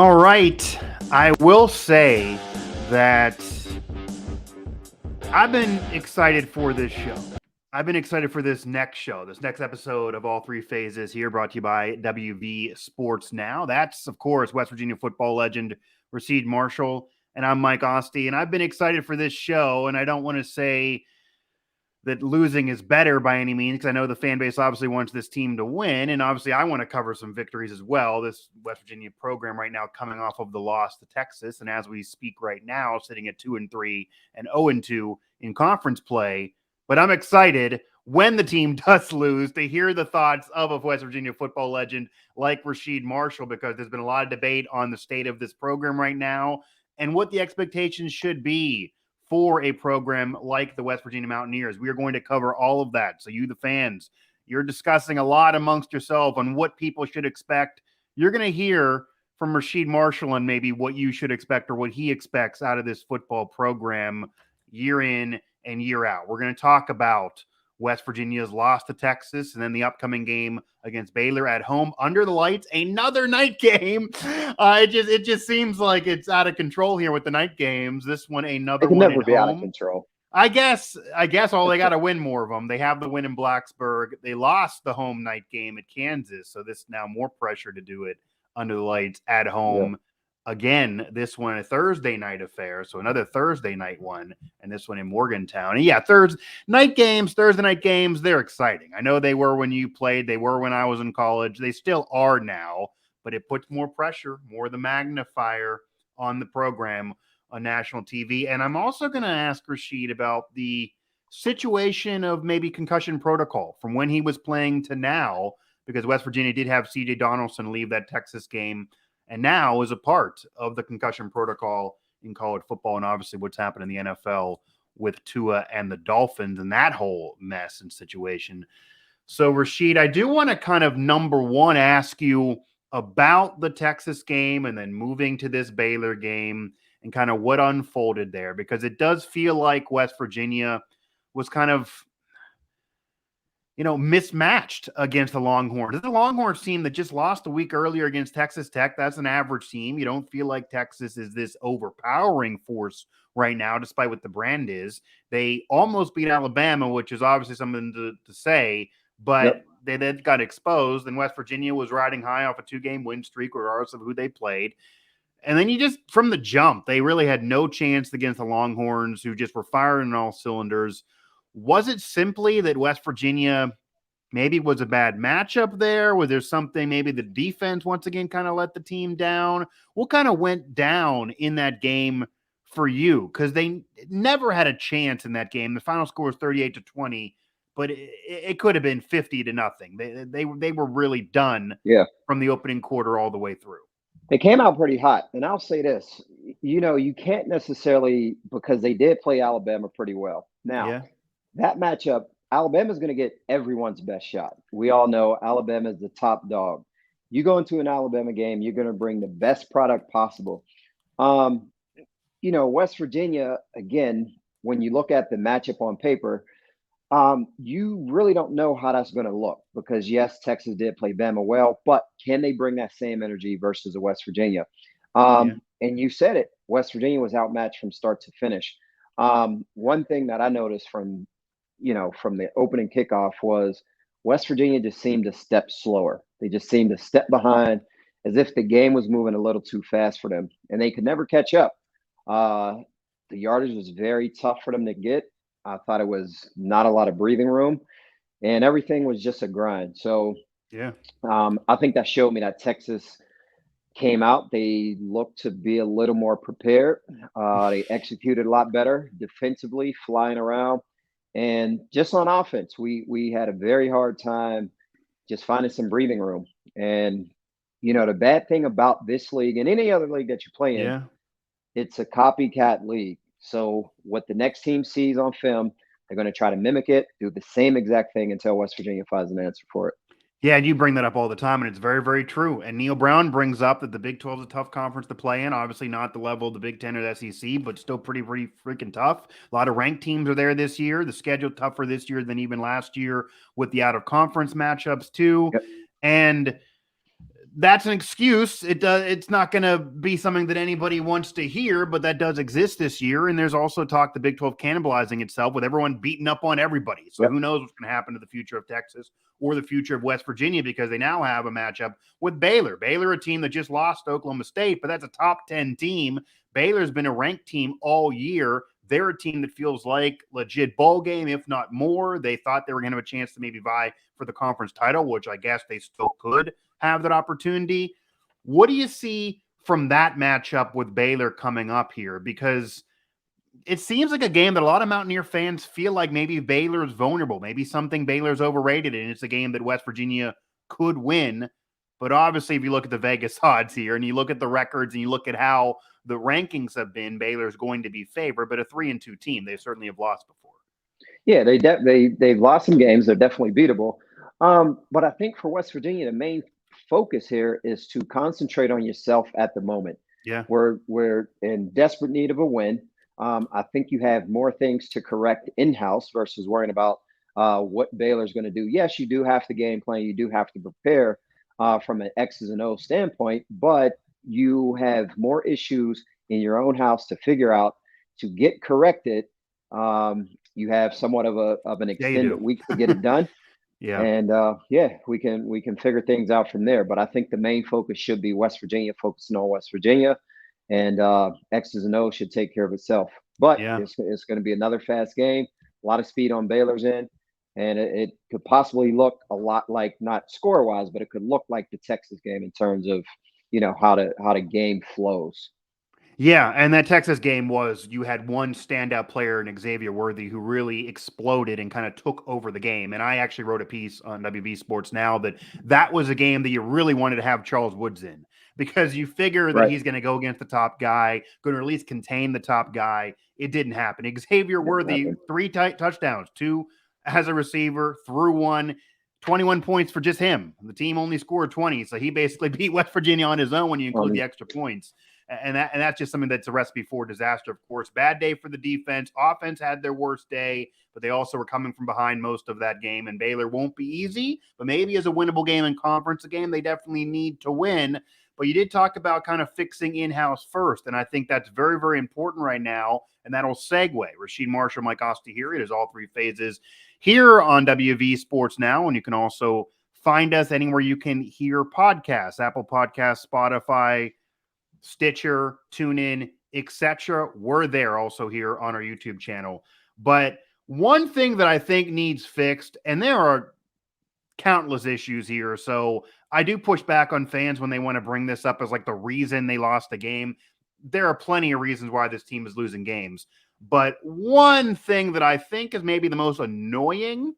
All right. I will say that I've been excited for this show. I've been excited for this next show, this next episode of All Three Phases here, brought to you by WV Sports Now. That's, of course, West Virginia football legend Rasheed Marshall, and I'm Mike Asti, and I've been excited for this show, and I don't want to say that losing is better by any means, because I know the fan base obviously wants this team to win, and obviously I want to cover some victories as well. This West Virginia program right now coming off of the loss to Texas, and as we speak right now, sitting at 2-3 and 0-2 in conference play. But I'm excited when the team does lose to hear the thoughts of a West Virginia football legend like Rasheed Marshall, because there's been a lot of debate on the state of this program right now and what the expectations should be for a program like the West Virginia Mountaineers. We are going to cover all of that. So you, the fans, you're discussing a lot amongst yourself on what people should expect. You're going to hear from Rasheed Marshall on maybe what you should expect or what he expects out of this football program year in and year out. We're going to talk about West Virginia's loss to Texas, and then the upcoming game against Baylor at home under the lights, another night game. It just seems like it's out of control here with the night games. This one, another It can one never at be home. out of control. I guess all they got to win more of them. They have the win in Blacksburg. They lost the home night game at Kansas, so this now more pressure to do it under the lights at home. Yeah. Again, this one a Thursday night affair, so another Thursday night one, and this one in Morgantown. And yeah, Thursday night games, they're exciting. I know they were when you played. They were when I was in college. They still are now, but it puts more pressure, more the magnifier on the program on national TV. And I'm also going to ask Rasheed about the situation of maybe concussion protocol from when he was playing to now, because West Virginia did have C.J. Donaldson leave that Texas game and now is a part of the concussion protocol in college football, and obviously what's happened in the NFL with Tua and the Dolphins and that whole mess and situation. So, Rasheed, I do want to kind of, number one, ask you about the Texas game and then moving to this Baylor game and kind of what unfolded there, because it does feel like West Virginia was kind of, mismatched against the Longhorns. It's a Longhorns team that just lost a week earlier against Texas Tech. That's an average team. You don't feel like Texas is this overpowering force right now, despite what the brand is. They almost beat Alabama, which is obviously something to say, but they then got exposed, and West Virginia was riding high off a 2-game win streak, regardless of who they played. And then from the jump, they really had no chance against the Longhorns, who just were firing on all cylinders. Was it simply that West Virginia maybe was a bad matchup there? Was there something, maybe the defense once again kind of let the team down? What kind of went down in that game for you? Because they never had a chance in that game. The final score was 38-20, but it could have been 50-0. They were really done from the opening quarter all the way through. They came out pretty hot. And I'll say this, you can't necessarily, because they did play Alabama pretty well. Now, that matchup, Alabama's going to get everyone's best shot. We all know Alabama is the top dog. You go into an Alabama game, you're going to bring the best product possible. West Virginia, again, when you look at the matchup on paper, you really don't know how that's going to look, because yes, Texas did play Bama well, but can they bring that same energy versus a West Virginia? And you said it, West Virginia was outmatched from start to finish. One thing that I noticed from the opening kickoff was West Virginia just seemed to step slower. They just seemed to step behind, as if the game was moving a little too fast for them, and they could never catch up. The yardage was very tough for them to get. I thought it was not a lot of breathing room, and everything was just a grind. So I think that showed me that Texas came out. They looked to be a little more prepared. They executed a lot better defensively, flying around. And just on offense, we had a very hard time just finding some breathing room. And, the bad thing about this league and any other league that you play in, it's a copycat league. So what the next team sees on film, they're going to try to mimic it, do the same exact thing until West Virginia finds an answer for it. Yeah, and you bring that up all the time, and it's very, very true. And Neil Brown brings up that the Big 12 is a tough conference to play in. Obviously not the level of the Big 10 or the SEC, but still pretty freaking tough. A lot of ranked teams are there this year. The schedule tougher this year than even last year with the out-of-conference matchups too. And that's an excuse. It's not going to be something that anybody wants to hear, but that does exist this year. And there's also talk the Big 12 cannibalizing itself with everyone beating up on everybody. So who knows what's going to happen to the future of Texas or the future of West Virginia, because they now have a matchup with Baylor. Baylor, a team that just lost to Oklahoma State, but that's a top 10 team. Baylor's been a ranked team all year. They're a team that feels like legit bowl game, if not more. They thought they were going to have a chance to maybe vie for the conference title, which I guess they still could have that opportunity. What do you see from that matchup with Baylor coming up here? Because it seems like a game that a lot of Mountaineer fans feel like maybe Baylor is vulnerable. Maybe something Baylor's overrated, and it's a game that West Virginia could win. But obviously, if you look at the Vegas odds here and you look at the records and you look at how the rankings have been, Baylor's going to be favored, but a 3-2 team, they certainly have lost before. Yeah, they've lost some games. They're definitely beatable. But I think for West Virginia, the main focus here is to concentrate on yourself at the moment. Yeah. We're in desperate need of a win. I think you have more things to correct in-house versus worrying about what Baylor's going to do. Yes, you do have to game plan. You do have to prepare from an X's and O standpoint, but you have more issues in your own house to figure out to get corrected. You have somewhat of an extended week to get it done. And we can figure things out from there. But I think the main focus should be West Virginia, focusing on West Virginia, and X's and O's should take care of itself. But it's going to be another fast game, a lot of speed on Baylor's end, and it could possibly look a lot like, not score wise, but it could look like the Texas game in terms of how the game flows. Yeah, and that Texas game was, you had one standout player in Xavier Worthy who really exploded and kind of took over the game. And I actually wrote a piece on WV Sports Now that was a game that you really wanted to have Charles Woods in, because you figure that he's going to go against the top guy, going to at least contain the top guy. It didn't happen. Xavier Worthy, 3 touchdowns, 2 as a receiver, threw 1. 21 points for just him. The team only scored 20, so he basically beat West Virginia on his own when you include the extra points. And that's just something that's a recipe for disaster, of course. Bad day for the defense. Offense had their worst day, but they also were coming from behind most of that game. And Baylor won't be easy, but maybe as a winnable game in conference, a game they definitely need to win. But you did talk about kind of fixing in-house first, and I think that's very, very important right now, and that'll segue. Rasheed Marshall, Mike Asti here. It is all 3 phases here on WV Sports Now, and you can also find us anywhere you can hear podcasts, Apple Podcasts, Spotify, Stitcher, TuneIn, etc. We're there also here on our YouTube channel. But one thing that I think needs fixed, and there are countless issues here, so I do push back on fans when they want to bring this up as like the reason they lost the game. There are plenty of reasons why this team is losing games. But one thing that I think is maybe the most annoying,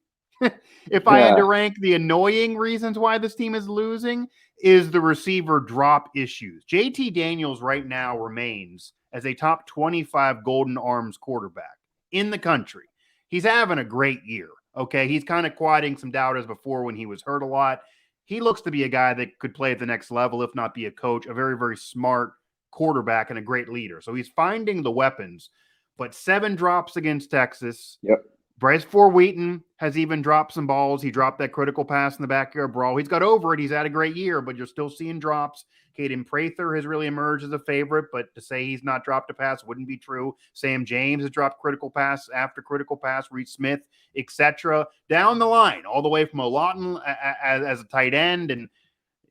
if I had to rank the annoying reasons why this team is losing, is the receiver drop issues. JT Daniels right now remains as a top 25 Golden Arms quarterback in the country. He's having a great year. Okay, he's kind of quieting some doubters before when he was hurt a lot. He looks to be a guy that could play at the next level, if not be a coach, a very, very smart quarterback and a great leader. So he's finding the weapons, but 7 drops against Texas. Bryce Ford-Wheaton has even dropped some balls. He dropped that critical pass in the backyard brawl. He's got over it. He's had a great year, but you're still seeing drops. Caden Prather has really emerged as a favorite, but to say he's not dropped a pass wouldn't be true. Sam James has dropped critical pass after critical pass, Reed Smith, etc. Down the line, all the way from O'Lawton as a tight end, and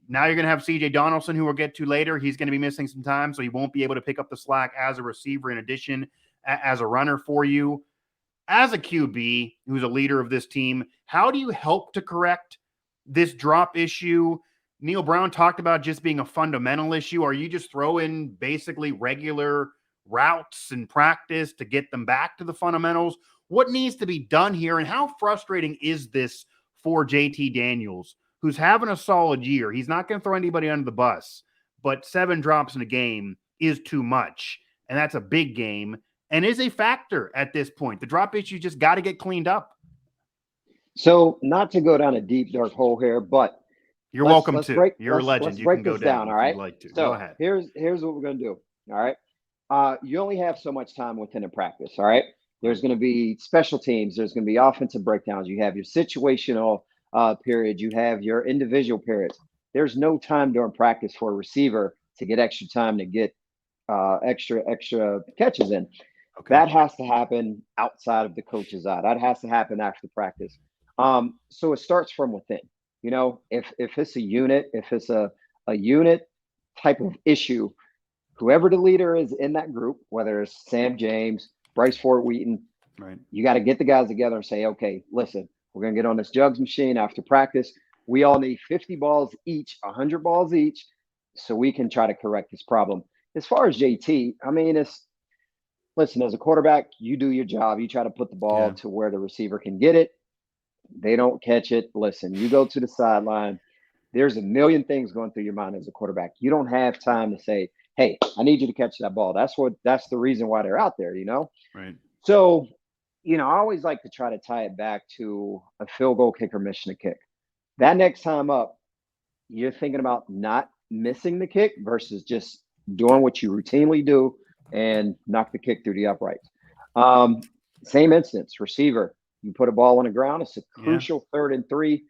now you're going to have C.J. Donaldson, who we'll get to later. He's going to be missing some time, so he won't be able to pick up the slack as a receiver in addition as a runner for you. As a QB who's a leader of this team, how do you help to correct this drop issue? Neil Brown talked about just being a fundamental issue. Are you just throwing basically regular routes in practice to get them back to the fundamentals? What needs to be done here, and how frustrating is this for JT Daniels, who's having a solid year? He's not going to throw anybody under the bus, but 7 drops in a game is too much, and that's a big game and is a factor at this point. The drop issue just got to get cleaned up. So not to go down a deep, dark hole here, but you're welcome to. You're a legend. You can go down, all right? If you'd like to. So go ahead. Here's what we're going to do, all right? You only have so much time within a practice, all right? There's going to be special teams. There's going to be offensive breakdowns. You have your situational period. You have your individual periods. There's no time during practice for a receiver to get extra time to get extra catches in. Okay. That has to happen outside of the coach's eye. That has to happen after practice. So it starts from within. You know, if it's a unit, if it's a unit type of issue, whoever the leader is in that group, whether it's Sam James, Bryce Ford Wheaton, Right. you got to get the guys together and say, okay, listen, we're going to get on this jugs machine after practice. We all need 50 balls each, 100 balls each, so we can try to correct this problem. As far as JT, I mean, listen, as a quarterback, you do your job. You try to put the ball to where the receiver can get it. They don't catch it. Listen, you go to the sideline. There's a million things going through your mind as a quarterback. You don't have time to say, hey, I need you to catch that ball. That's the reason why they're out there, you know? Right. So, you know, I always like to try to tie it back to a field goal kicker missing a kick. That next time up, you're thinking about not missing the kick versus just doing what you routinely do and knock the kick through the uprights. Same instance, receiver. You put a ball on the ground. It's a crucial 3rd and 3.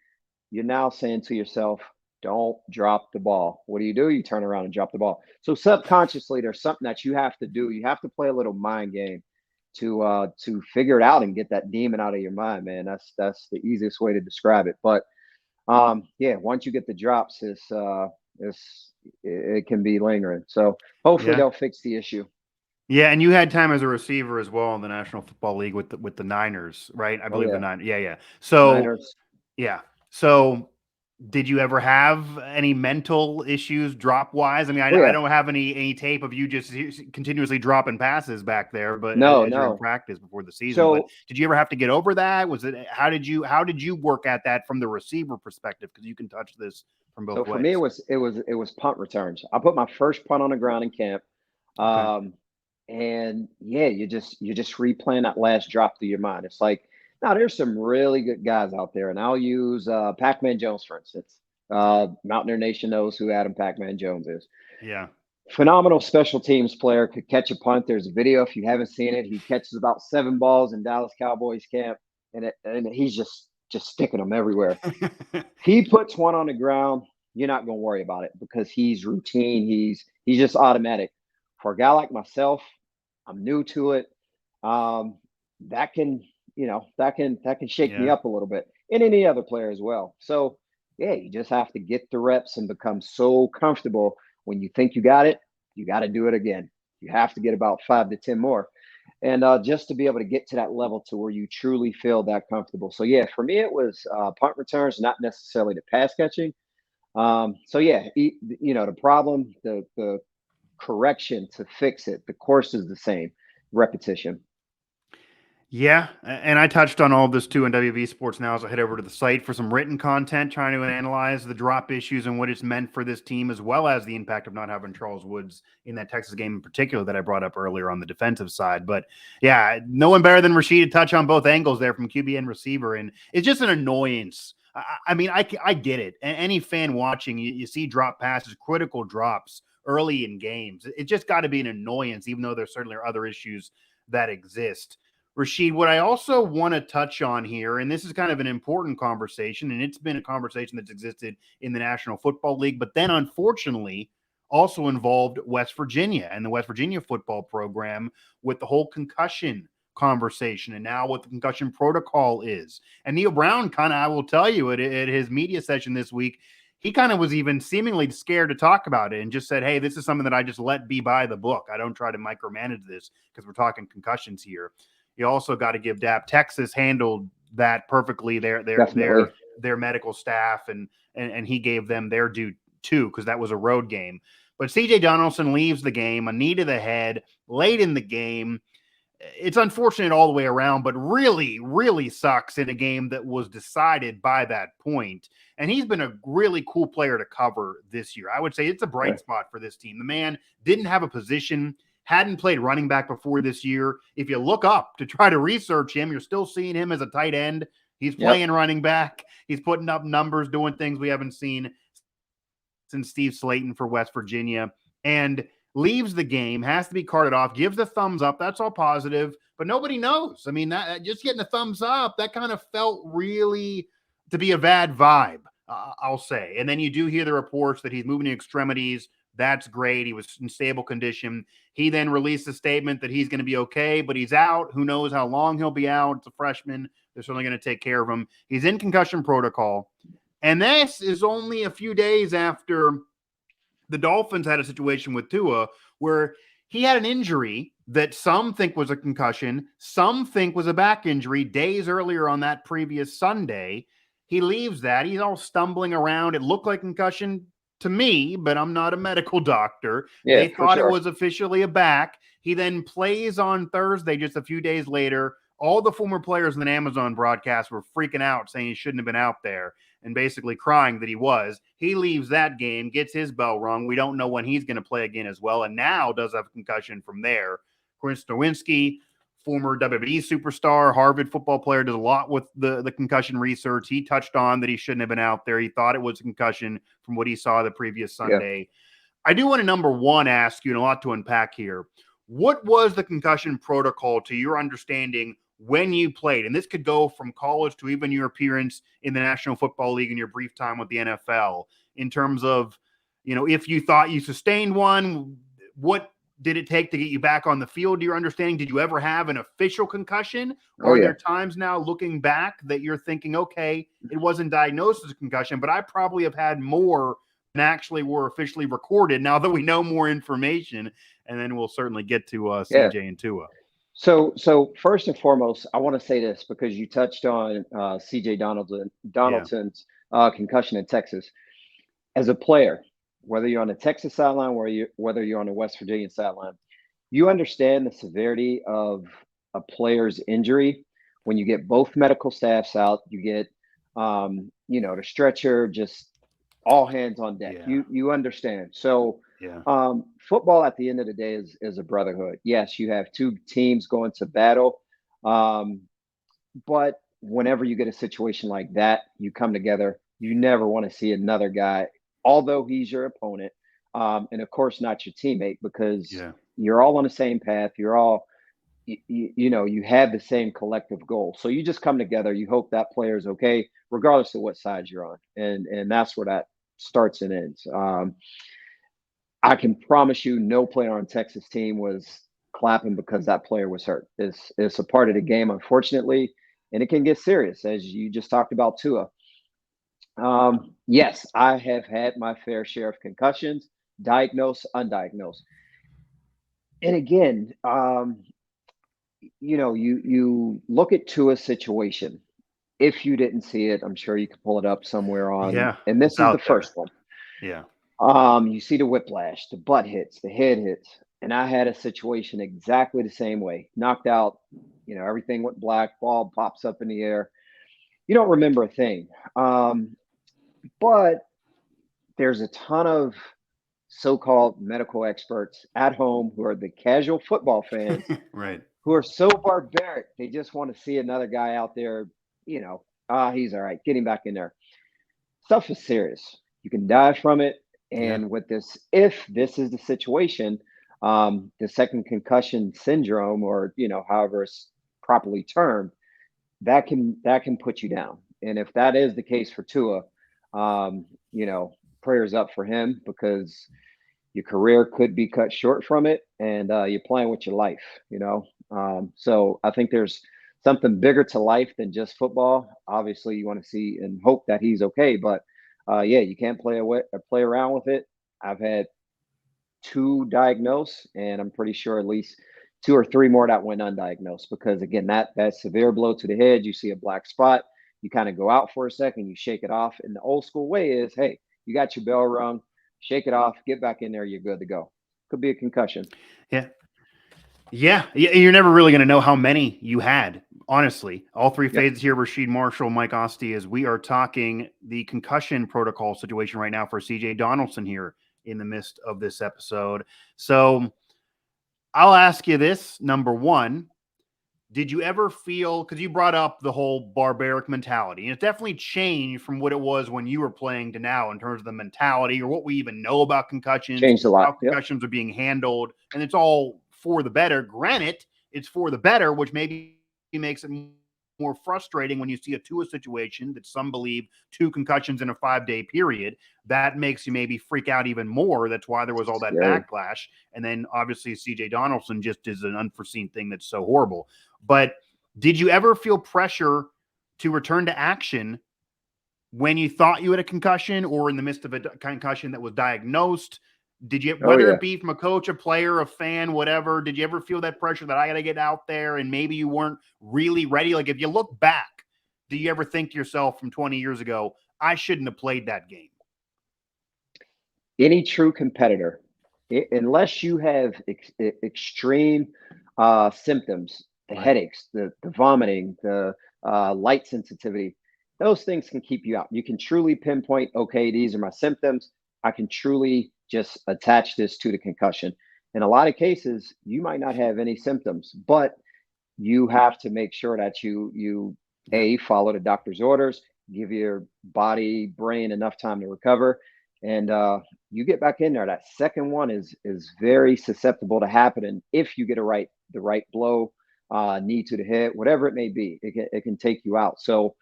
You're now saying to yourself, don't drop the ball. What do? You turn around and drop the ball. So subconsciously, there's something that you have to do. You have to play a little mind game to figure it out and get that demon out of your mind, man. That's the easiest way to describe it. But once you get the drops, it can be lingering. So hopefully they'll fix the issue. Yeah, and you had time as a receiver as well in the National Football League with the Niners, right? I believe the Niners. Yeah. So Niners. Yeah. So did you ever have any mental issues drop wise? I mean, I don't have any tape of you just continuously dropping passes back there, but as you're in practice before the season. But did you ever have to get over that? How did you work at that from the receiver perspective? Because you can touch this from both ways. So for me, it was punt returns. I put my first punt on the ground in camp. And you just replaying that last drop through your mind. It's like, now, there's some really good guys out there, and I'll use Pac-Man Jones, for instance. Mountaineer Nation knows who Adam Pac-Man Jones is. Yeah. Phenomenal special teams player, could catch a punt. There's a video, if you haven't seen it. He catches about 7 balls in Dallas Cowboys camp, and he's just sticking them everywhere. He puts one on the ground, you're not going to worry about it because he's routine. He's just automatic. For a guy like myself, I'm new to it. That can shake me up a little bit, and any other player as well. So you just have to get the reps and become so comfortable. When you think you got it, you got to do it again. You have to get about 5 to 10 more, and just to be able to get to that level to where you truly feel that comfortable. So for me, it was punt returns, not necessarily the pass catching. The problem, the correction to fix it, the course is the same, repetition. Yeah, and I touched on all of this too in WV Sports Now as I head over to the site for some written content trying to analyze the drop issues and what it's meant for this team, as well as the impact of not having Charles Woods in that Texas game in particular that I brought up earlier on the defensive side. But no one better than Rasheed to touch on both angles there from QB and receiver, and it's just an annoyance. I mean, I get it. Any fan watching, you see drop passes, critical drops early in games. It just got to be an annoyance, even though there certainly are other issues that exist. Rasheed, what I also want to touch on here, and this is kind of an important conversation, and it's been a conversation that's existed in the National Football League, but then unfortunately also involved West Virginia and the West Virginia football program with the whole concussion conversation and now what the concussion protocol is. And Neil Brown I will tell you at his media session this week, he kind of was even seemingly scared to talk about it and just said, hey, this is something that I just let be by the book. I don't try to micromanage this because we're talking concussions here. You also got to give DAP. Texas handled that perfectly. Their medical staff and he gave them their due too because that was a road game. But C.J. Donaldson leaves the game, a knee to the head late in the game. It's unfortunate all the way around, but really, really sucks in a game that was decided by that point. And he's been a really cool player to cover this year. I would say it's a bright spot for this team. The man didn't have a position. Hadn't played running back before this year. If you look up to try to research him, you're still seeing him as a tight end. He's playing running back. He's putting up numbers, doing things we haven't seen since Steve Slayton for West Virginia. And leaves the game, has to be carted off, gives the thumbs up. That's all positive, but nobody knows. I mean, just getting a thumbs up, that kind of felt really to be a bad vibe. I'll say. And then you do hear the reports that he's moving to extremities. That's great. He was in stable condition. He then released a statement that he's going to be okay, but he's out. Who knows how long he'll be out? It's a freshman. They're certainly going to take care of him. He's in concussion protocol. And this is only a few days after the Dolphins had a situation with Tua where he had an injury that some think was a concussion, some think was a back injury days earlier on that previous Sunday. He leaves that. He's all stumbling around. It looked like concussion to me, but I'm not a medical doctor. Yeah, They thought sure. it was officially a back. He then plays on Thursday, just a few days later. All the former players in the Amazon broadcast were freaking out, saying he shouldn't have been out there and basically crying that he was. He leaves that game, gets his bell rung. We don't know when he's going to play again as well, and now does have a concussion from there. Chris Nowinski, former WWE superstar, Harvard football player, does a lot with the concussion research. He touched on that he shouldn't have been out there. He thought it was a concussion from what he saw the previous Sunday. Yeah. I do want to, number one, ask you, and a lot to unpack here. What was the concussion protocol to your understanding when you played? And this could go from college to even your appearance in the National Football League and your brief time with the NFL, in terms of, if you thought you sustained one, what did it take to get you back on the field, to your understanding? Did you ever have an official concussion? Or are there times now looking back that you're thinking, okay, it wasn't diagnosed as a concussion, but I probably have had more than actually were officially recorded now that we know more information? And then we'll certainly get to CJ and Tua. So first and foremost, I want to say this because you touched on CJ Donaldson's concussion in Texas. As a player, whether you're on the Texas sideline, whether you're on the West Virginia sideline, you understand the severity of a player's injury when you get both medical staffs out. You get, the stretcher, just all hands on deck. Yeah. You understand. So, football at the end of the day is a brotherhood. Yes, you have two teams going to battle, but whenever you get a situation like that, you come together. You never want to see another guy, although he's your opponent, and of course not your teammate, because you're all on the same path. You're all, you have the same collective goal. So you just come together. You hope that player is okay, regardless of what side you're on, and that's where that starts and ends. I can promise you, no player on Texas team was clapping because that player was hurt. It's a part of the game, unfortunately, and it can get serious, as you just talked about Tua. Yes, I have had my fair share of concussions, diagnosed, undiagnosed. And again, you look at Tua's situation. If you didn't see it, I'm sure you could pull it up somewhere on. Yeah, and this is the first one. Yeah. You see the whiplash, the butt hits, the head hits. And I had a situation exactly the same way. Knocked out, everything went black, ball pops up in the air. You don't remember a thing. But there's a ton of so-called medical experts at home who are the casual football fans, right? Who are so barbaric. They just want to see another guy out there, he's all right, get him back in there. Stuff is serious. You can die from it. And with this, if this is the situation, the second concussion syndrome, or, however it's properly termed, that can put you down. And if that is the case for Tua, prayers up for him, because your career could be cut short from it, and you're playing with your life, so I think there's something bigger to life than just football. Obviously, you want to see and hope that he's okay, but you can't play around with it. I've had 2 diagnosed, and I'm pretty sure at least 2 or 3 more that went undiagnosed, because again, that severe blow to the head, you see a black spot, you kind of go out for a second, you shake it off. And the old school way is, hey, you got your bell rung, shake it off, get back in there, you're good to go. Could be a concussion. Yeah. You're never really going to know how many you had, honestly. All 3 phases here, Rasheed Marshall, Mike Asti, as we are talking the concussion protocol situation right now for CJ Donaldson here in the midst of this episode. So I'll ask you this, number one. Did you ever feel, because you brought up the whole barbaric mentality, and it's definitely changed from what it was when you were playing to now in terms of the mentality, or what we even know about concussions, changed a lot. How concussions are being handled, and it's all for the better. Granted, it's for the better, which maybe makes it more frustrating when you see a Tua situation that some believe 2 concussions in a 5-day period. That makes you maybe freak out even more. That's why there was all that backlash. And then obviously CJ Donaldson just is an unforeseen thing that's so horrible. But did you ever feel pressure to return to action when you thought you had a concussion or in the midst of a concussion that was diagnosed? Did you, whether it be from a coach, a player, a fan, whatever, did you ever feel that pressure that I got to get out there and maybe you weren't really ready? Like if you look back, do you ever think to yourself from 20 years ago, I shouldn't have played that game? Any true competitor, unless you have extreme symptoms, the headaches, the vomiting, the light sensitivity, those things can keep you out. You can truly pinpoint, okay, these are my symptoms. I can truly just attach this to the concussion. In a lot of cases, you might not have any symptoms, but you have to make sure that you follow the doctor's orders, give your body, brain enough time to recover, and you get back in there. That second one is very susceptible to happening if you get the right blow, knee to the head, whatever it may be. It can take you out. So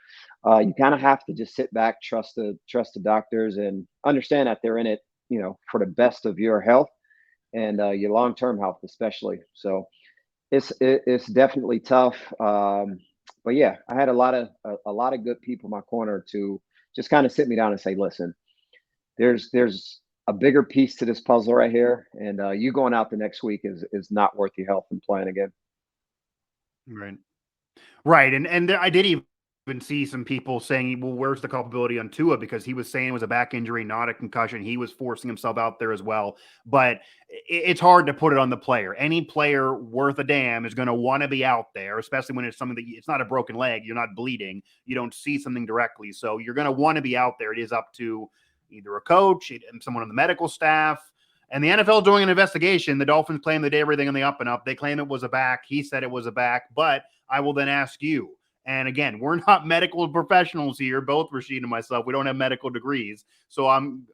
you kind of have to just sit back, trust the doctors, and understand that they're in it, for the best of your health and your long-term health, especially. So it's definitely tough. But yeah, I had a lot of good people in my corner to just kind of sit me down and say, listen, there's a bigger piece to this puzzle right here, and you going out the next week is not worth your health and playing again. Right. And I did even see some people saying, well, where's the culpability on Tua? Because he was saying it was a back injury, not a concussion. He was forcing himself out there as well. But it's hard to put it on the player. Any player worth a damn is going to want to be out there, especially when it's something that it's not a broken leg. You're not bleeding. You don't see something directly. So you're going to want to be out there. It is up to either a coach and someone on the medical staff. And the NFL is doing an investigation. The Dolphins claim they did everything on the up and up. They claim it was a back. He said it was a back. But I will then ask you, and again, we're not medical professionals here, both Rasheed and myself. We don't have medical degrees. So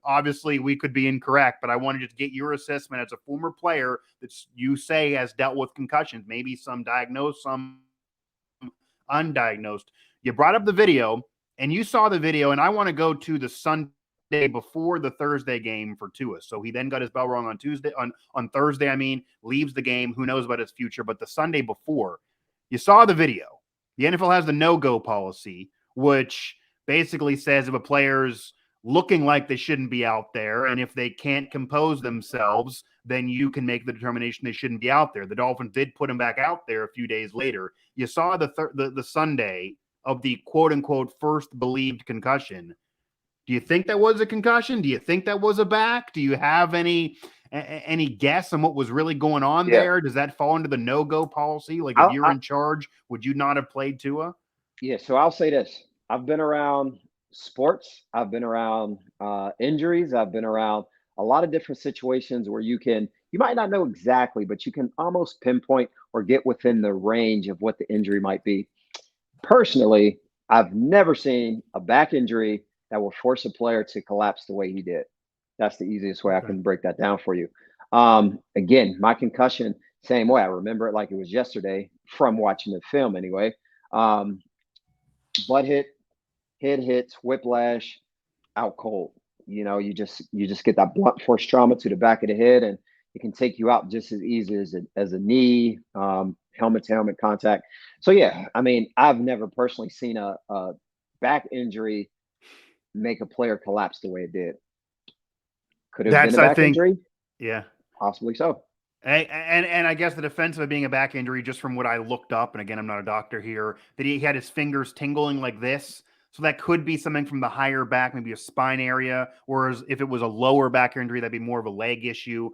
obviously we could be incorrect, but I wanted to get your assessment as a former player that you say has dealt with concussions, maybe some diagnosed, some undiagnosed. You brought up the video, and you saw the video, and I want to go to the Sunday before the Thursday game for Tua. So he then got his bell rung on Thursday, leaves the game. Who knows about his future? But the Sunday before, you saw the video. The NFL has the no-go policy, which basically says if a player's looking like they shouldn't be out there, and if they can't compose themselves, then you can make the determination they shouldn't be out there. The Dolphins did put him back out there a few days later. You saw the Sunday of the quote-unquote first believed concussion. Do you think that was a concussion? Do you think that was a back? Do you have any guess on what was really going on there? Does that fall into the no-go policy? Like if you're in charge, would you not have played Tua? Yeah, so I'll say this. I've been around sports. I've been around injuries. I've been around a lot of different situations where you might not know exactly, but you can almost pinpoint or get within the range of what the injury might be. Personally, I've never seen a back injury that will force a player to collapse the way he did. That's the easiest way I can break that down for you. Again, my concussion, same way. I remember it like it was yesterday from watching the film anyway. Butt hit, head hits, whiplash, out cold. You just get that blunt force trauma to the back of the head, and it can take you out just as easy as a knee, helmet to helmet contact. So yeah, I've never personally seen a back injury make a player collapse the way it did. Could have been a back injury? Yeah. Possibly so. And I guess the defense of it being a back injury, just from what I looked up, and again, I'm not a doctor here, that he had his fingers tingling like this. So that could be something from the higher back, maybe a spine area. Whereas if it was a lower back injury, that'd be more of a leg issue.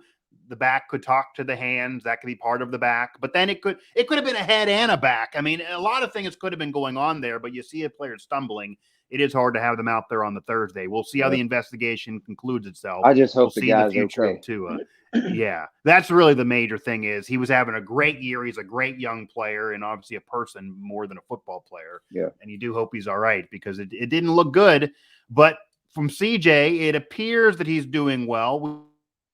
The back could talk to the hands. That could be part of the back. But then it could have been a head and a back. A lot of things could have been going on there, but you see a player stumbling. It is hard to have them out there on the Thursday. We'll see how the investigation concludes itself. I just hope we'll see the future of Tua. Yeah, that's really the major thing. Is he was having a great year. He's a great young player and obviously a person more than a football player. Yeah, and you do hope he's all right because it didn't look good. But from CJ, it appears that he's doing well.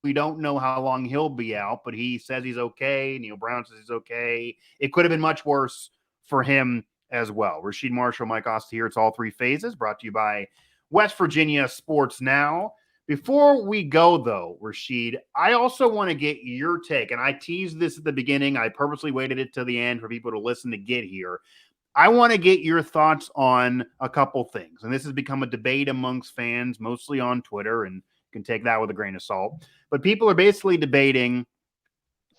We don't know how long he'll be out, but he says he's okay. Neil Brown says he's okay. It could have been much worse for him as well. Rasheed Marshall, Mike Asti here. It's All Three Phases, brought to you by West Virginia Sports Now. Before we go, though, Rasheed, I also want to get your take, and I teased this at the beginning. I purposely waited it to the end for people to listen to get here. I want to get your thoughts on a couple things, and this has become a debate amongst fans, mostly on Twitter, and you can take that with a grain of salt. But people are basically debating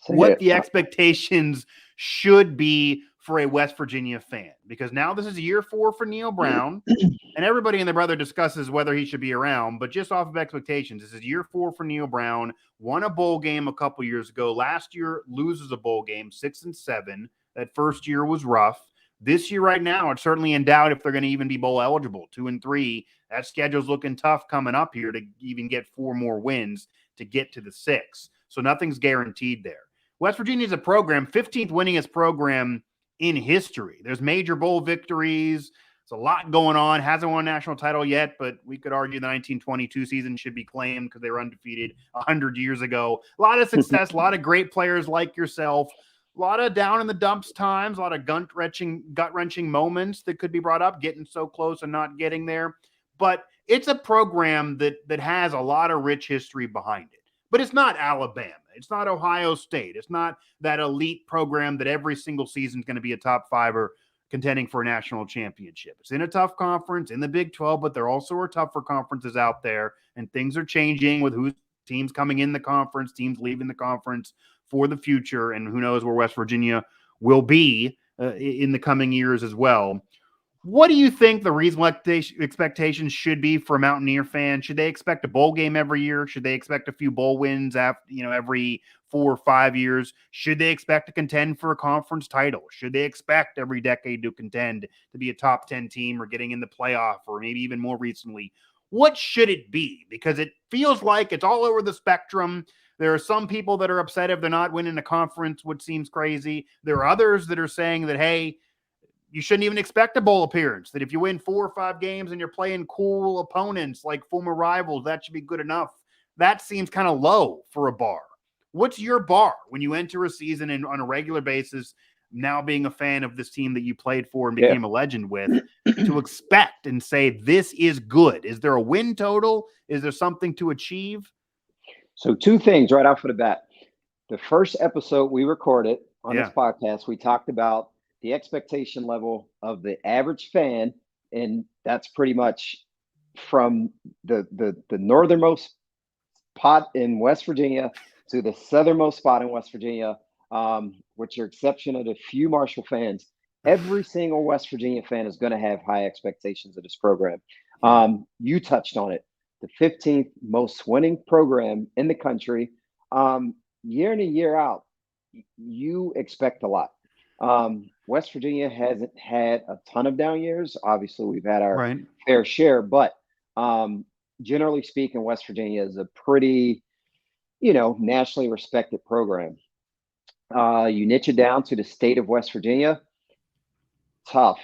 what the expectations should be for a West Virginia fan, because now this is year 4 for Neil Brown, and everybody and their brother discusses whether he should be around. But just off of expectations, this is year 4 for Neil Brown. Won a bowl game a couple years ago. Last year loses a bowl game, 6-7. That first year was rough. This year, right now, it's certainly in doubt if they're going to even be bowl eligible. 2-3. That schedule's looking tough coming up here to even get 4 more wins to get to the 6. So nothing's guaranteed there. West Virginia is a program, 15th winningest program in history. There's major bowl victories. There's a lot going on. Hasn't won a national title yet, but we could argue the 1922 season should be claimed because they were undefeated 100 years ago. A lot of success, a lot of great players like yourself. A lot of down in the dumps times, a lot of gut-wrenching moments that could be brought up, getting so close and not getting there. But it's a program that has a lot of rich history behind it. But it's not Alabama. It's not Ohio State. It's not that elite program that every single season is going to be a top 5 or contending for a national championship. It's in a tough conference in the Big 12, but there also are tougher conferences out there, and things are changing with who's teams coming in the conference, teams leaving the conference for the future, and who knows where West Virginia will be in the coming years as well. What do you think the reasonable expectations should be for a Mountaineer fan? Should they expect a bowl game every year? Should they expect a few bowl wins after, every 4 or 5 years? Should they expect to contend for a conference title? Should they expect every decade to contend to be a top 10 team or getting in the playoff, or maybe even more recently? What should it be? Because it feels like it's all over the spectrum. There are some people that are upset if they're not winning a conference, which seems crazy. There are others that are saying that, hey, you shouldn't even expect a bowl appearance, that if you win 4 or 5 games and you're playing cool opponents like former rivals, that should be good enough. That seems kind of low for a bar. What's your bar when you enter a season and on a regular basis, now being a fan of this team that you played for and became a legend with, to expect and say, this is good? Is there a win total? Is there something to achieve? So 2 things right off of the bat. The first episode we recorded on this podcast, we talked about the expectation level of the average fan, and that's pretty much from the northernmost spot in West Virginia to the southernmost spot in West Virginia, with your exception of the few Marshall fans. Every single West Virginia fan is going to have high expectations of this program. You touched on it. The 15th most winning program in the country. Year in and year out, you expect a lot. West Virginia hasn't had a ton of down years. Obviously, we've had our fair share, but generally speaking, West Virginia is a pretty, nationally respected program. You niche it down to the state of West Virginia, tough,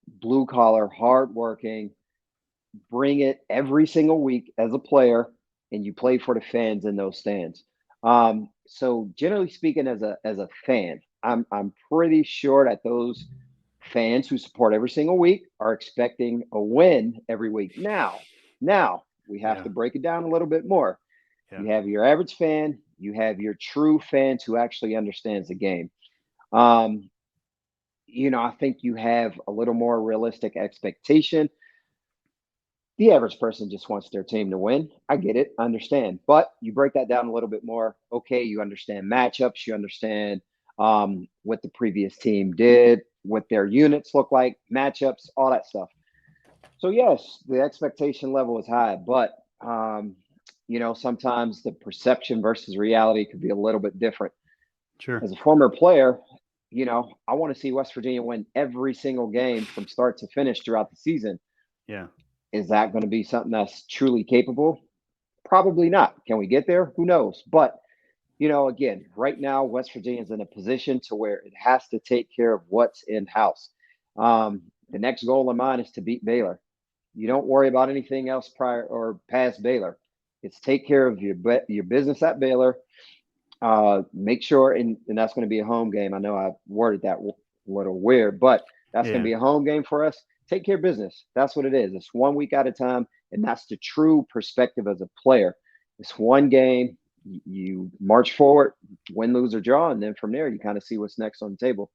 blue collar, hardworking, bring it every single week as a player, and you play for the fans in those stands. So generally speaking, as a fan, I'm pretty sure that those fans who support every single week are expecting a win every week. Now we have to break it down a little bit more. You have your average fan, you have your true fans who actually understands the game. I think you have a little more realistic expectation. The average person just wants their team to win. I get it, I understand. But you break that down a little bit more. Okay, you understand matchups, you understand what the previous team did, what their units look like, matchups, all that stuff. So yes, the expectation level is high, but sometimes the perception versus reality could be a little bit different. Sure. As a former player, I want to see West Virginia win every single game from start to finish throughout the season. Yeah. Is that going to be something that's truly capable? Probably not. Can we get there? Who knows? But again, right now, West Virginia is in a position to where it has to take care of what's in-house. The next goal of mine is to beat Baylor. You don't worry about anything else prior or past Baylor. It's take care of your business at Baylor. Make sure, and that's going to be a home game. I know I worded that a little weird, but that's going Yeah. to be a home game for us. Take care of business. That's what it is. It's 1 week at a time, and that's the true perspective as a player. It's one game. You march forward, win, lose, or draw, and then from there you kind of see what's next on the table.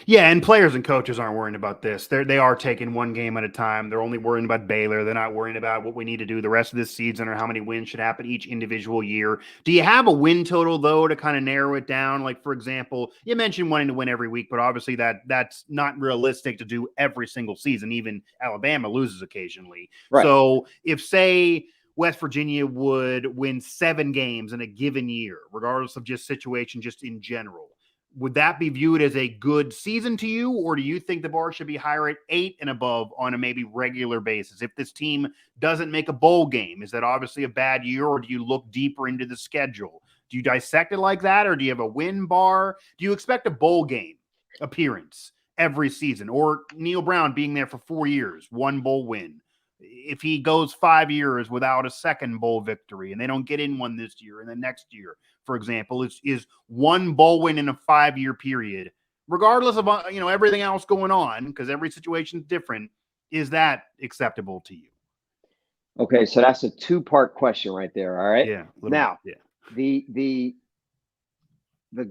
Yeah, and players and coaches aren't worrying about this. They are taking one game at a time. They're only worrying about Baylor. They're not worrying about what we need to do the rest of this season or how many wins should happen each individual year. Do you have a win total, though, to kind of narrow it down? Like, for example, you mentioned wanting to win every week, but obviously that's not realistic to do every single season. Even Alabama loses occasionally. Right. So if, say, West Virginia would win 7 games in a given year, regardless of just situation, just in general, would that be viewed as a good season to you, or do you think the bar should be higher at 8 and above on a maybe regular basis? If this team doesn't make a bowl game, is that obviously a bad year, or do you look deeper into the schedule? Do you dissect it like that, or do you have a win bar? Do you expect a bowl game appearance every season, or Neil Brown being there for 4 years, 1 bowl win? If he goes 5 years without a second bowl victory and they don't get in one this year and the next year, for example, is 1 bowl win in a 5-year period, regardless of everything else going on, because every situation is different, is that acceptable to you? Okay, so that's a 2-part question right there. All right. Yeah. Now, bit, the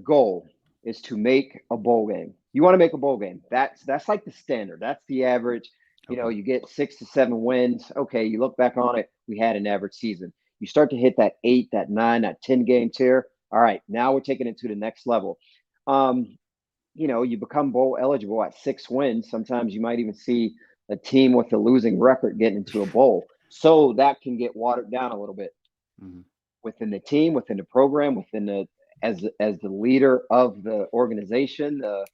goal is to make a bowl game. You want to make a bowl game. That's like the standard. That's the average. You get 6 to 7 wins. Okay, you look back on it, we had an average season. You start to hit that 8, that 9, that 10 game tier. All right, now we're taking it to the next level. You become bowl eligible at 6 wins. Sometimes you might even see a team with a losing record getting into a bowl. So that can get watered down a little bit within the team, within the program, as the leader of the organization, the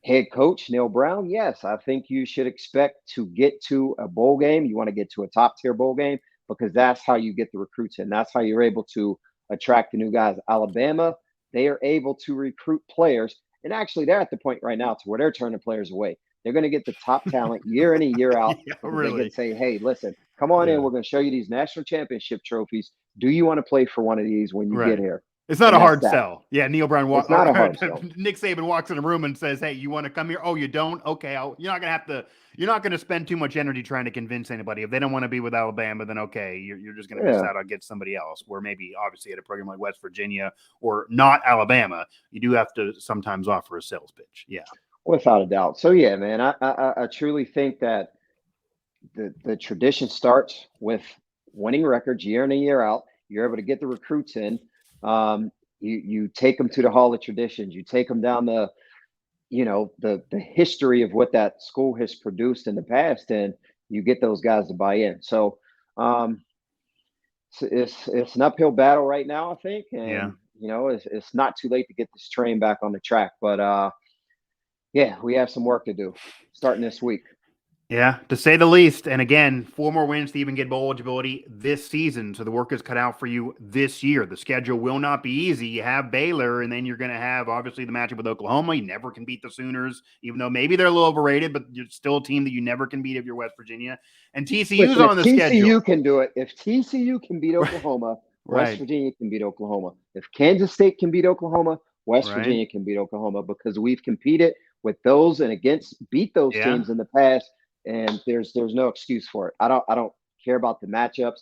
head coach, Neil Brown. Yes, I think you should expect to get to a bowl game. You want to get to a top tier bowl game because that's how you get the recruits in. That's how you're able to attract the new guys. Alabama, they are able to recruit players. And actually, they're at the point right now to where they're turning players away. They're going to get the top talent year in and year out. Yeah, because really. They can say, hey, listen, come on in. We're going to show you these national championship trophies. Do you want to play for one of these when you get here? It's not a hard sell. Yeah, Neil Brown. It's not a hard sell. Nick Saban walks in a room and says, "Hey, you want to come here? Oh, you don't? Okay, you're not gonna have to. You're not gonna spend too much energy trying to convince anybody. If they don't want to be with Alabama, then okay, you're just gonna miss out on get somebody else. Where maybe obviously at a program like West Virginia or not Alabama, you do have to sometimes offer a sales pitch. Yeah, without a doubt. So yeah, man, I truly think that the tradition starts with winning records year in and year out. You're able to get the recruits in. You take them to the Hall of Traditions. You take them down the history of what that school has produced in the past, and you get those guys to buy in. So it's an uphill battle right now, I think, and it's not too late to get this train back on the track. But we have some work to do starting this week. Yeah, to say the least. And again, 4 more wins to even get bowl eligibility this season. So the work is cut out for you this year. The schedule will not be easy. You have Baylor, and then you're going to have, obviously, the matchup with Oklahoma. You never can beat the Sooners, even though maybe they're a little overrated, but you're still a team that you never can beat if you're West Virginia. And TCU's on the schedule. TCU can do it. If TCU can beat Oklahoma, West Virginia can beat Oklahoma. If Kansas State can beat Oklahoma, West Virginia can beat Oklahoma, because we've competed with those and beat those teams in the past. And there's no excuse for it. I don't care about the matchups.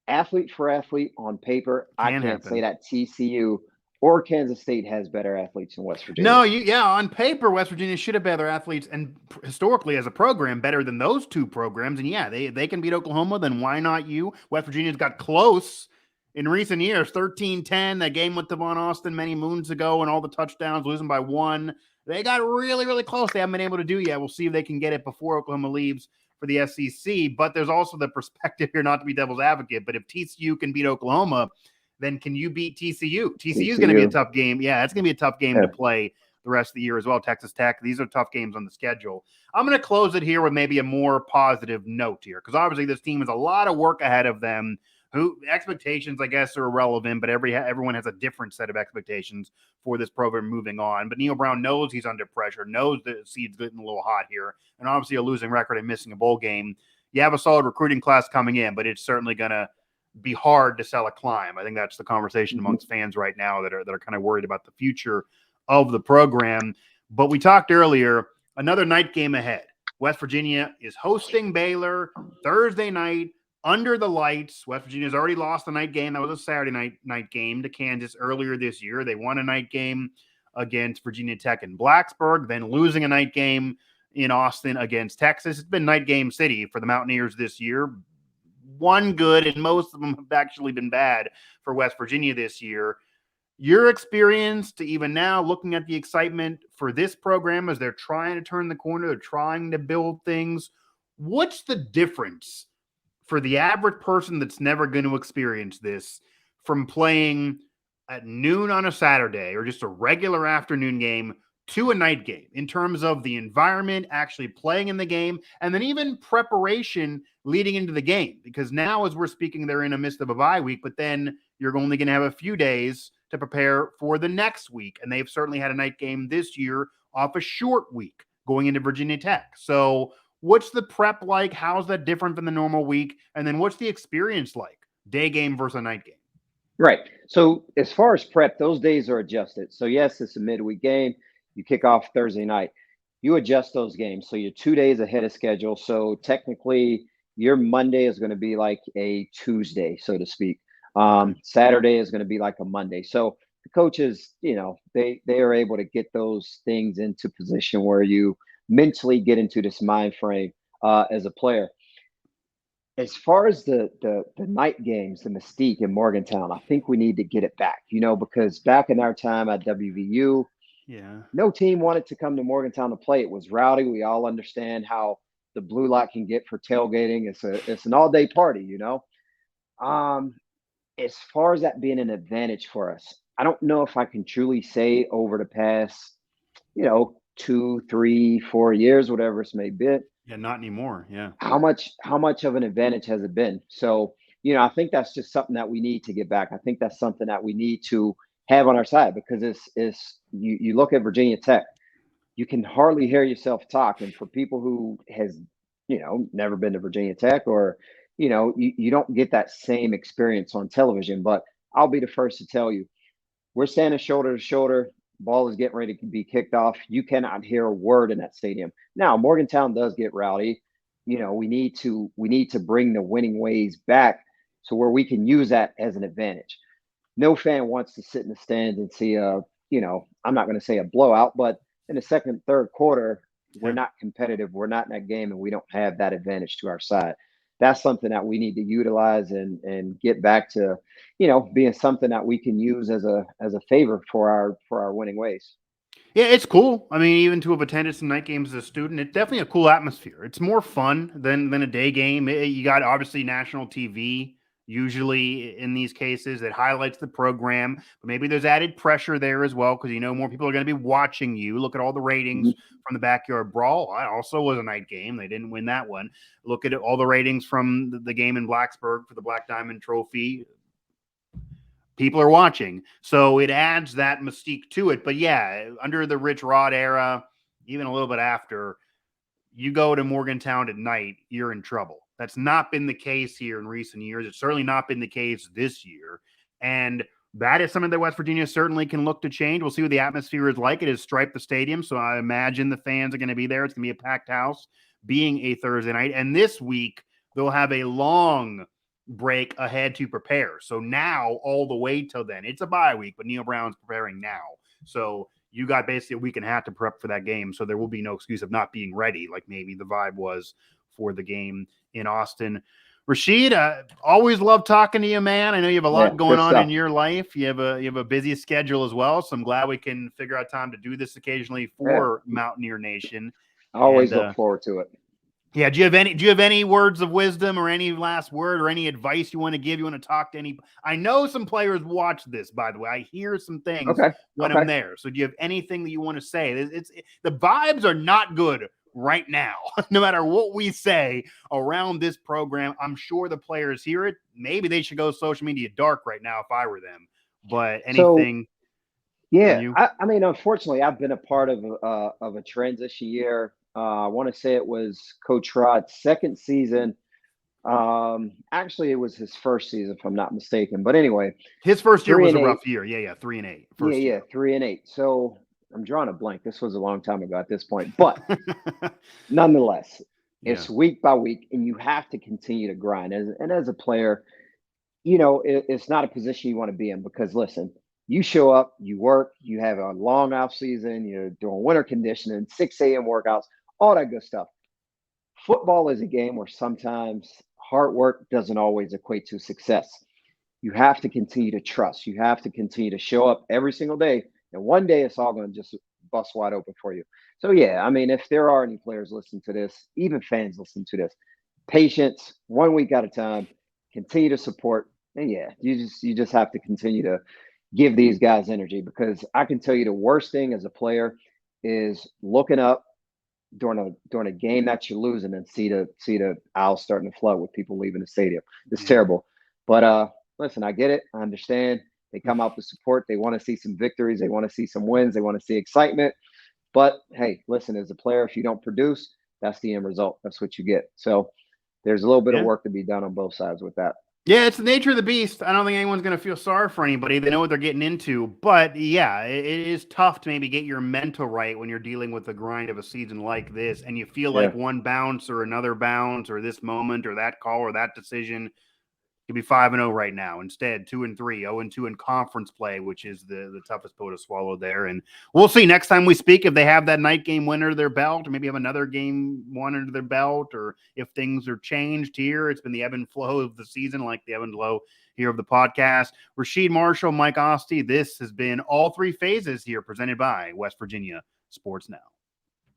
Athlete for athlete on paper, I can't say that TCU or Kansas State has better athletes than West Virginia. No, on paper, West Virginia should have better athletes, and historically as a program, better than those 2 programs. And they can beat Oklahoma, then why not you? West Virginia's got close in recent years, 13-10, that game with Devon Austin many moons ago and all the touchdowns, losing by 1. They got really, really close. They haven't been able to do yet. We'll see if they can get it before Oklahoma leaves for the SEC. But there's also the perspective here, not to be devil's advocate, but if TCU can beat Oklahoma, then can you beat TCU? TCU is going to be a tough game. Yeah, it's going to be a tough game to play the rest of the year as well. Texas Tech, these are tough games on the schedule. I'm going to close it here with maybe a more positive note here, because obviously this team has a lot of work ahead of them. Expectations, I guess, are irrelevant, but everyone has a different set of expectations for this program moving on. But Neil Brown knows he's under pressure, knows the seed's getting a little hot here, and obviously a losing record and missing a bowl game. You have a solid recruiting class coming in, but it's certainly going to be hard to sell a climb. I think that's the conversation amongst fans right now that are kind of worried about the future of the program. But we talked earlier, another night game ahead. West Virginia is hosting Baylor Thursday night under the lights. West Virginia's already lost the night game. That was a Saturday night game to Kansas earlier this year. They won a night game against Virginia Tech in Blacksburg, then losing a night game in Austin against Texas. It's been night game city for the Mountaineers this year. One good, and most of them have actually been bad for West Virginia this year. Your experience to even now looking at the excitement for this program as they're trying to turn the corner, they're trying to build things. What's the difference for the average person that's never going to experience this from playing at noon on a Saturday or just a regular afternoon game to a night game in terms of the environment, actually playing in the game, and then even preparation leading into the game? Because now, as we're speaking, they're in the midst of a bye week, but then you're only going to have a few days to prepare for the next week. And they've certainly had a night game this year off a short week going into Virginia Tech. So what's the prep like? How's that different than the normal week? And then what's the experience like? Day game versus a night game. Right. So as far as prep, those days are adjusted. So yes, it's a midweek game. You kick off Thursday night. You adjust those games. So you're 2 days ahead of schedule. So technically your Monday is going to be like a Tuesday, so to speak. Saturday is going to be like a Monday. So the coaches, they are able to get those things into position where you mentally get into this mind frame as a player. As far as the night games, the mystique in Morgantown, I think we need to get it back, because back in our time at WVU, no team wanted to come to Morgantown to play. It was rowdy. We all understand how the blue light can get for tailgating. It's an all-day party, As far as that being an advantage for us, I don't know if I can truly say over the past, 2, 3, 4 years, whatever it's may be. Yeah, not anymore. Yeah. How much of an advantage has it been? So, I think that's just something that we need to get back. I think that's something that we need to have on our side, because it's you look at Virginia Tech, you can hardly hear yourself talk. And for people who has, never been to Virginia Tech, or, you don't get that same experience on television. But I'll be the first to tell you, we're standing shoulder to shoulder. Ball is getting ready to be kicked off. You cannot hear a word in that stadium. Now, Morgantown does get rowdy. We need to bring the winning ways back so where we can use that as an advantage. No fan wants to sit in the stands and see I'm not going to say a blowout, but in the second, third quarter, we're not competitive. We're not in that game, and we don't have that advantage to our side. That's something that we need to utilize and get back to, being something that we can use as a favor for our winning ways. Yeah, it's cool. I mean, even to have attended some night games as a student, it's definitely a cool atmosphere. It's more fun than a day game. You got obviously national TV usually in these cases that highlights the program, but maybe there's added pressure there as well because more people are going to be watching you. Look at all the ratings from the Backyard Brawl. That also was a night game. They didn't win that one. Look at all the ratings from the game in Blacksburg for the Black Diamond Trophy. People are watching, so it adds that mystique to it. But yeah, under the Rich Rod era, even a little bit after, you go to Morgantown at night, you're in trouble. That's not been the case here in recent years. It's certainly not been the case this year. And that is something that West Virginia certainly can look to change. We'll see what the atmosphere is like. It is striped the stadium, so I imagine the fans are going to be there. It's going to be a packed house being a Thursday night. And this week, they'll have a long break ahead to prepare. So now, all the way till then, it's a bye week, but Neil Brown's preparing now. So you got basically a week and a half to prep for that game. So there will be no excuse of not being ready, like maybe the vibe was for the game in Austin. Rasheed, always love talking to you, man. I know you have a lot going on in your life. You have a busy schedule as well. So I'm glad we can figure out time to do this occasionally for Mountaineer Nation. I always look forward to it. Yeah. Do you have any words of wisdom or any last word or any advice you want to give? You want to talk to any? I know some players watch this, by the way. I hear some things when I'm there. So do you have anything that you want to say? The vibes are not good right now, no matter what we say around this program. I'm sure the players hear it. Maybe they should go social media dark right now if I were them. But anything? I mean, unfortunately, I've been a part of a transition year. I want to say it was Coach Rod's second season. Actually, it was his first season, if I'm not mistaken. But anyway, his first year was a rough year. Yeah, 3-8. 3-8. So I'm drawing a blank. This was a long time ago at this point, but nonetheless, Yeah. it's week by week, and you have to continue to grind. As a player, you know, it's not a position you want to be in because listen, you show up, you work, you have a long off season, you're doing winter conditioning, 6 a.m. workouts, all that good stuff. Football is a game where sometimes hard work doesn't always equate to success. You have to continue to trust. You have to continue to show up every single day. And one day it's all going to just bust wide open for you. So, yeah, I mean, if there are any players listening to this, even fans listen to this, patience, 1 week at a time, continue to support. And yeah, you just have to continue to give these guys energy because I can tell you the worst thing as a player is looking up during a game that you're losing and see the aisles starting to flood with people leaving the stadium. It's Yeah. terrible. But listen, I get it. I understand. They come out to support. They want to see some victories. They want to see some wins. They want to see excitement. But hey, listen, as a player, if you don't produce, that's the end result. That's what you get. So there's a little bit of Yeah. work to be done on both sides with that. Yeah, it's the nature of the beast. I don't think anyone's going to feel sorry for anybody. They know what they're getting into. But yeah, it is tough to maybe get your mental right when you're dealing with the grind of a season like this and you feel like Yeah. one bounce or another bounce or this moment or that call or that decision could be 5-0 right now. Instead, 2-3, 0-2 in conference play, which is the toughest pill to swallow there. And we'll see next time we speak if they have that night game win under their belt, or maybe have another game one under their belt, or if things are changed here. It's been the ebb and flow of the season, like the ebb and flow here of the podcast. Rasheed Marshall, Mike Asti. This has been All Three Phases here, presented by West Virginia Sports Now.